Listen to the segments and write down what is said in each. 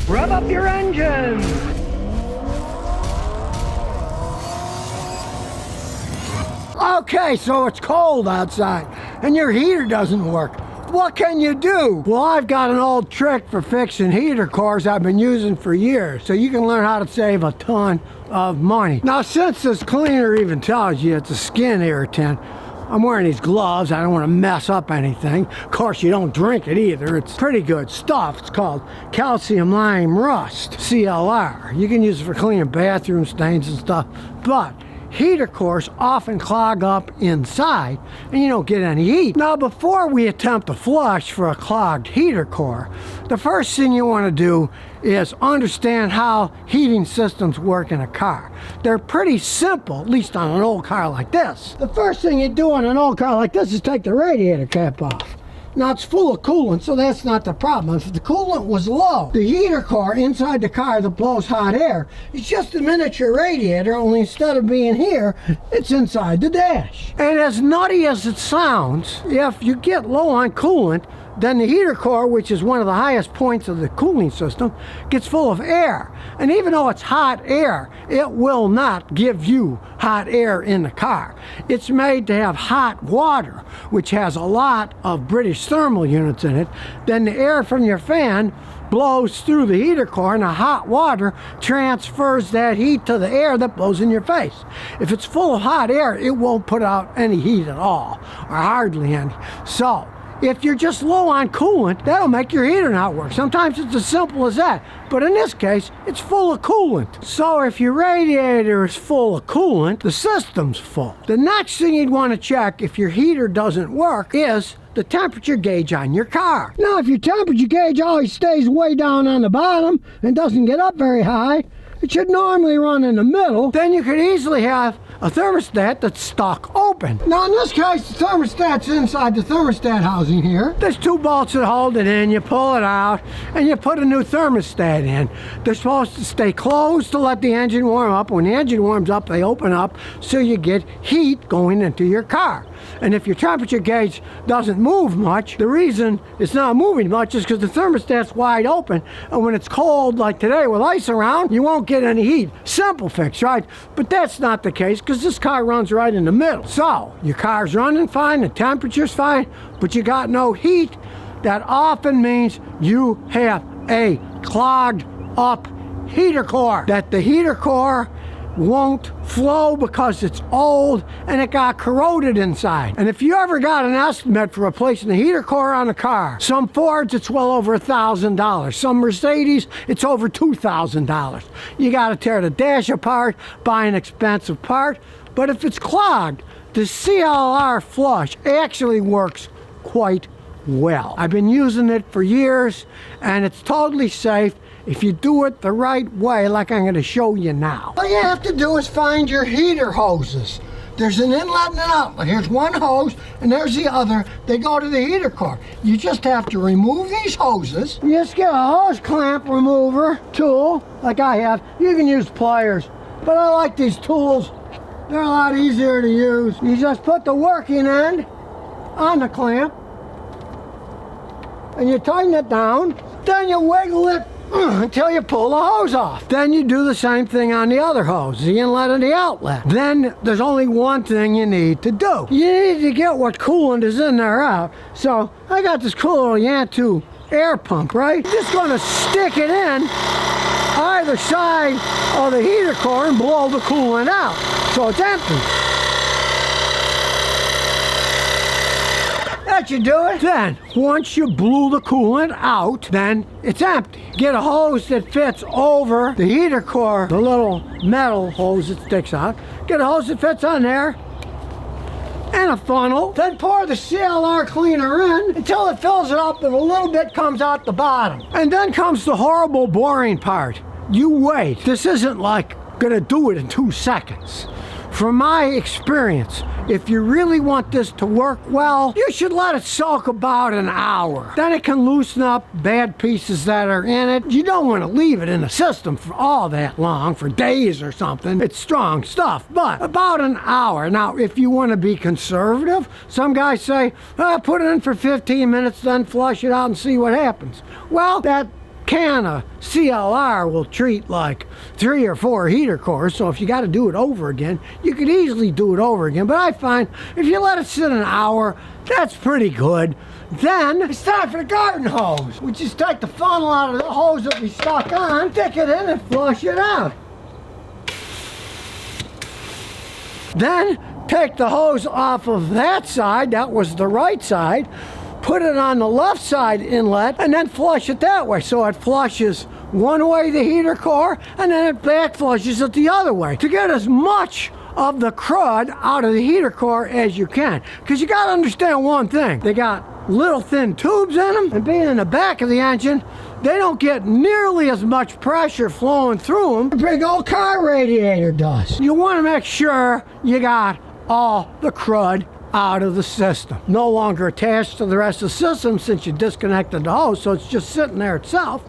Rev up your engines! Okay, so it's cold outside and your heater doesn't work. What can you do? Well, I've got an old trick for fixing heater cores I've been using for years, so you can learn how to save a ton of money. Now, since this cleaner even tells you it's a skin irritant, I'm wearing these gloves. I don't want to mess up anything. Of course, you don't drink it either. It's pretty good stuff. It's called calcium lime rust, CLR. You can use it for cleaning bathroom stains and stuff, but heater cores often clog up inside and you don't get any heat. Now, before we attempt to flush for a clogged heater core, the first thing you want to do is understand how heating systems work in a car. They're pretty simple, at least on an old car like this. The first thing you do on an old car like this is take the radiator cap off. Now, it's full of coolant, so that's not the problem. If the coolant was low, the heater core inside the car that blows hot air is just a miniature radiator, only instead of being here, it's inside the dash. And as nutty as it sounds, if you get low on coolant, then the heater core, which is one of the highest points of the cooling system, gets full of air. And even though it's hot air, it will not give you hot air in the car. It's made to have hot water, which has a lot of British thermal units in it. Then the air from your fan blows through the heater core, and the hot water transfers that heat to the air that blows in your face. If it's full of hot air, it won't put out any heat at all, or hardly any. So if you're just low on coolant, that'll make your heater not work. Sometimes it's as simple as that. But in this case, it's full of coolant. So if your radiator is full of coolant, the system's full. The next thing you'd want to check if your heater doesn't work is the temperature gauge on your car. Now, if your temperature gauge always stays way down on the bottom and doesn't get up very high, it should normally run in the middle, then you could easily have a thermostat that's stuck open. Now, in this case, the thermostat's inside the thermostat housing here. There's two bolts that hold it in. You pull it out and you put a new thermostat in. They're supposed to stay closed to let the engine warm up. When the engine warms up, they open up so you get heat going into your car. And if your temperature gauge doesn't move much, the reason it's not moving much is because the thermostat's wide open, and when it's cold like today with ice around, you won't get any heat. Simple fix, right? But that's not the case because this car runs right in the middle. So your car's running fine, the temperature's fine, but you got no heat. That often means you have a clogged up heater core, that the heater core won't flow because it's old and it got corroded inside. And if you ever got an estimate for replacing the heater core on a car, some Fords it's well over $1,000. Some Mercedes it's over $2,000. You got to tear the dash apart, buy an expensive part. But if it's clogged, the CLR flush actually works quite well. I've been using it for years and it's totally safe if you do it the right way, like I'm going to show you now. All you have to do is find your heater hoses. There's an inlet and an outlet. Here's one hose and there's the other. They go to the heater core. You just have to remove these hoses. You just get a hose clamp remover tool, like I have. You can use pliers, but I like these tools. They're a lot easier to use. You just put the working end on the clamp and you tighten it down. Then you wiggle it until you pull the hose off. Then you do the same thing on the other hose, the inlet and the outlet. Then there's only one thing you need to do. You need to get what coolant is in there out. So I got this cool little Yantu air pump, right? Just gonna stick it in either side of the heater core and blow the coolant out so it's empty. That should do it. Then, once you blew the coolant out, then it's empty. Get a hose that fits over the heater core, the little metal hose that sticks out. Get a hose that fits on there, and a funnel. Then pour the CLR cleaner in until it fills it up and a little bit comes out the bottom. And then comes the horrible, boring part. You wait. This isn't like gonna do it in 2 seconds. From my experience, if you really want this to work well, you should let it soak about an hour. Then it can loosen up bad pieces that are in it. You don't want to leave it in the system for all that long, for days or something. It's strong stuff, but about an hour. Now, if you want to be conservative, some guys say, put it in for 15 minutes, then flush it out and see what happens. Well, that can of CLR will treat like 3 or 4 heater cores, so if you got to do it over again, you could easily do it over again. But I find if you let it sit an hour, that's pretty good. Then it's time for the garden hose. We just take the funnel out of the hose that we stuck on, stick it in and flush it out. Then take the hose off of that side, that was the right side, put it on the left side inlet, and then flush it that way. So it flushes one way the heater core, and then it back flushes it the other way to get as much of the crud out of the heater core as you can. Because you got to understand one thing. They got little thin tubes in them, and being in the back of the engine, they don't get nearly as much pressure flowing through them as a big old car radiator does. You want to make sure you got all the crud out of the system. No longer attached to the rest of the system since you disconnected the hose, so it's just sitting there itself.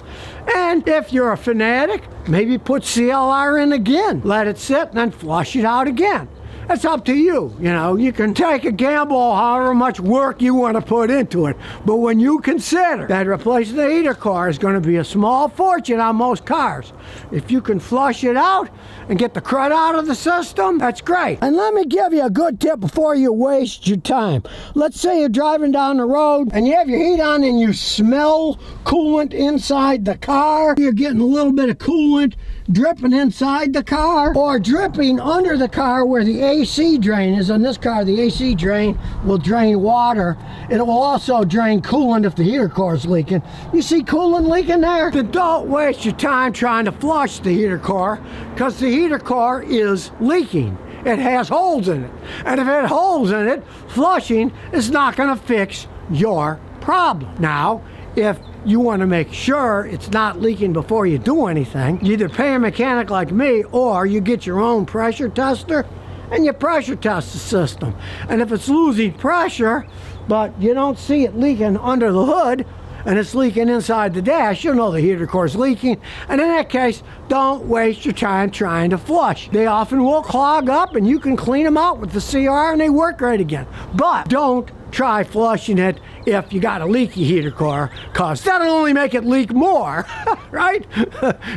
And if you're a fanatic, maybe put CLR in again. Let it sit and then flush it out again. It's up to you. You know, you can take a gamble however much work you want to put into it. But when you consider that replacing the heater core is going to be a small fortune on most cars, if you can flush it out and get the crud out of the system, that's great. And let me give you a good tip before you waste your time. Let's say you're driving down the road and you have your heat on and you smell coolant inside the car. You're getting a little bit of coolant dripping inside the car or dripping under the car where the AC drain is. On this car, the AC drain will drain water. It will also drain coolant if the heater core is leaking. You see coolant leaking there? Then don't waste your time trying to flush the heater core, because the heater core is leaking. It has holes in it. And if it has holes in it, flushing is not going to fix your problem. Now, if you want to make sure it's not leaking before you do anything, you either pay a mechanic like me or you get your own pressure tester and you pressure test the system. And if it's losing pressure, but you don't see it leaking under the hood and it's leaking inside the dash, you'll know the heater core is leaking. And in that case, don't waste your time trying to flush. They often will clog up and you can clean them out with the CR and they work great again. But don't try flushing it if you got a leaky heater core, because that'll only make it leak more, right?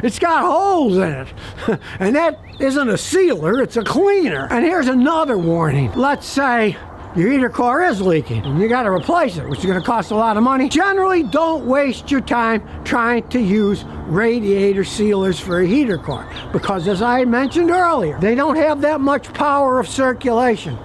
It's got holes in it. And that isn't a sealer, it's a cleaner. And here's another warning. Let's say your heater core is leaking and you got to replace it, which is going to cost a lot of money. Generally, don't waste your time trying to use radiator sealers for a heater core, because as I mentioned earlier, they don't have that much power of circulation.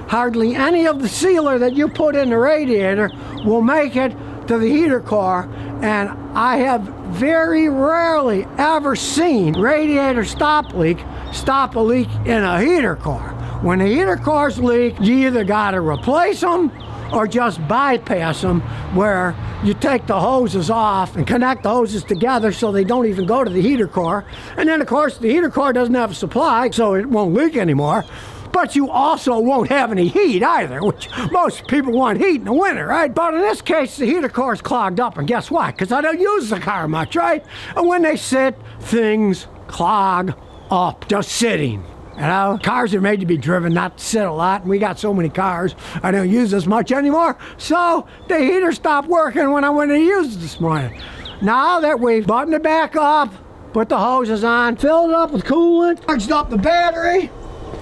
Hardly any of the sealer that you put in the radiator will make it to the heater core, and I have very rarely ever seen radiator stop a leak in a heater core. When the heater cores leak, you either got to replace them or just bypass them, where you take the hoses off and connect the hoses together so they don't even go to the heater core. And then of course the heater core doesn't have a supply, so it won't leak anymore. But you also won't have any heat either, which most people want heat in the winter, right? But in this case, the heater core is clogged up, and guess what? Because I don't use the car much, right? And when they sit, things clog up, just sitting. You know, cars are made to be driven, not to sit a lot, and we got so many cars, I don't use this much anymore. So the heater stopped working when I went to use it this morning. Now that we've buttoned it back up, put the hoses on, filled it up with coolant, charged up the battery,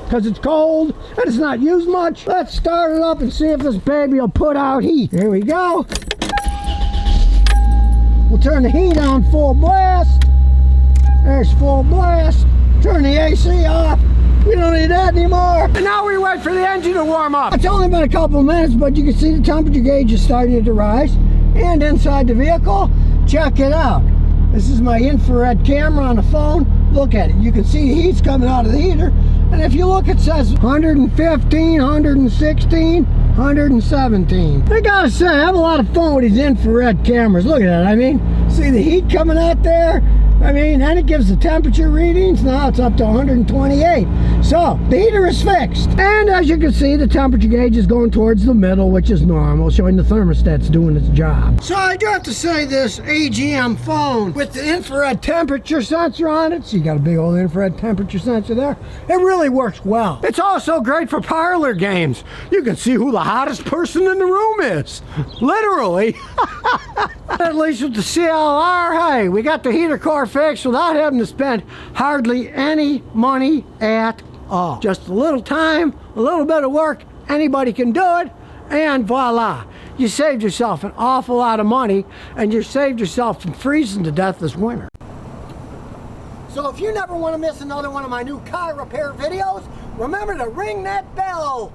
because it's cold and it's not used much. Let's start it up and see if this baby will put out heat. Here we go. We'll turn the heat on full blast. There's full blast. Turn the AC off. We don't need that anymore. And now we wait for the engine to warm up. It's only been a couple of minutes, but you can see the temperature gauge is starting to rise. And inside the vehicle, check it out. This is my infrared camera on the phone. Look at it. You can see the heat's coming out of the heater. And if you look, it says 115, 116, 117. I gotta say, I have a lot of fun with these infrared cameras. Look at that. I mean, see the heat coming out there? I mean, and it gives the temperature readings. Now it's up to 128. So the heater is fixed, and as you can see, the temperature gauge is going towards the middle, which is normal, showing the thermostat's doing its job. So I do have to say, this AGM phone with the infrared temperature sensor on it, so you got a big old infrared temperature sensor there, it really works well. It's also great for parlor games. You can see who the hottest person in the room is, literally. At least with the CLR, hey, we got the heater core fixed without having to spend hardly any money at all. Just a little time, a little bit of work, anybody can do it, and voila. You saved yourself an awful lot of money, and you saved yourself from freezing to death this winter. So if you never want to miss another one of my new car repair videos, remember to ring that bell.